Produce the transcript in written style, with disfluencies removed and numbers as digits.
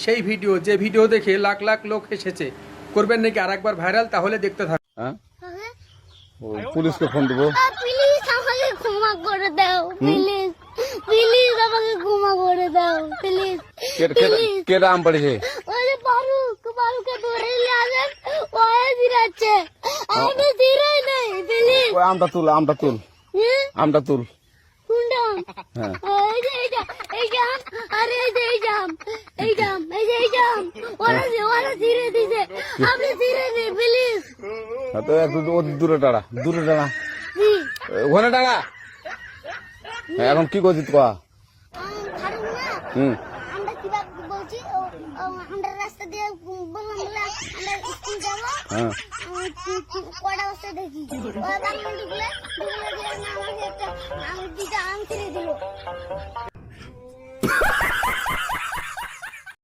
সেই ভিডিও যে ভিডিও দেখে লাখ লাখ লোক হেসেছে করবেন নাকি আরেকবার ভাইরাল? তাহলে দেখতে থাকুন। হ্যাঁ ও পুলিশকে ফোন দেবো। প্লিজ আমাকে ক্ষমা করে দাও, প্লিজ প্লিজ আমাকে ক্ষমা করে দাও, প্লিজ কেটা আম পড়েছে? ওই যে পারুকে ধরে নিয়ে আসেন, ওই দিরাচ্ছে আমি দিরাই নাই, প্লিজ ওই আমটা তুল আমটা তুল। কোনটা? হ্যাঁ এই জাম আরে এই জাম ওরা ধীরে দিছে, আপনি ধীরে নেই প্লিজ। তো একটু দূরে টাড়া ওখানে টাড়া। হ্যাঁ এখন কি করছিস কয়া? আমরা কিভাবে বলছি আমরা রাস্তা দিয়ে বললাম আমরা স্কুল যাবো, কটা বছর দেখি ওরা বাংলা ঢুকলে দিয়ে আমাকে একটা দিটা আম ছেড়ে দিল।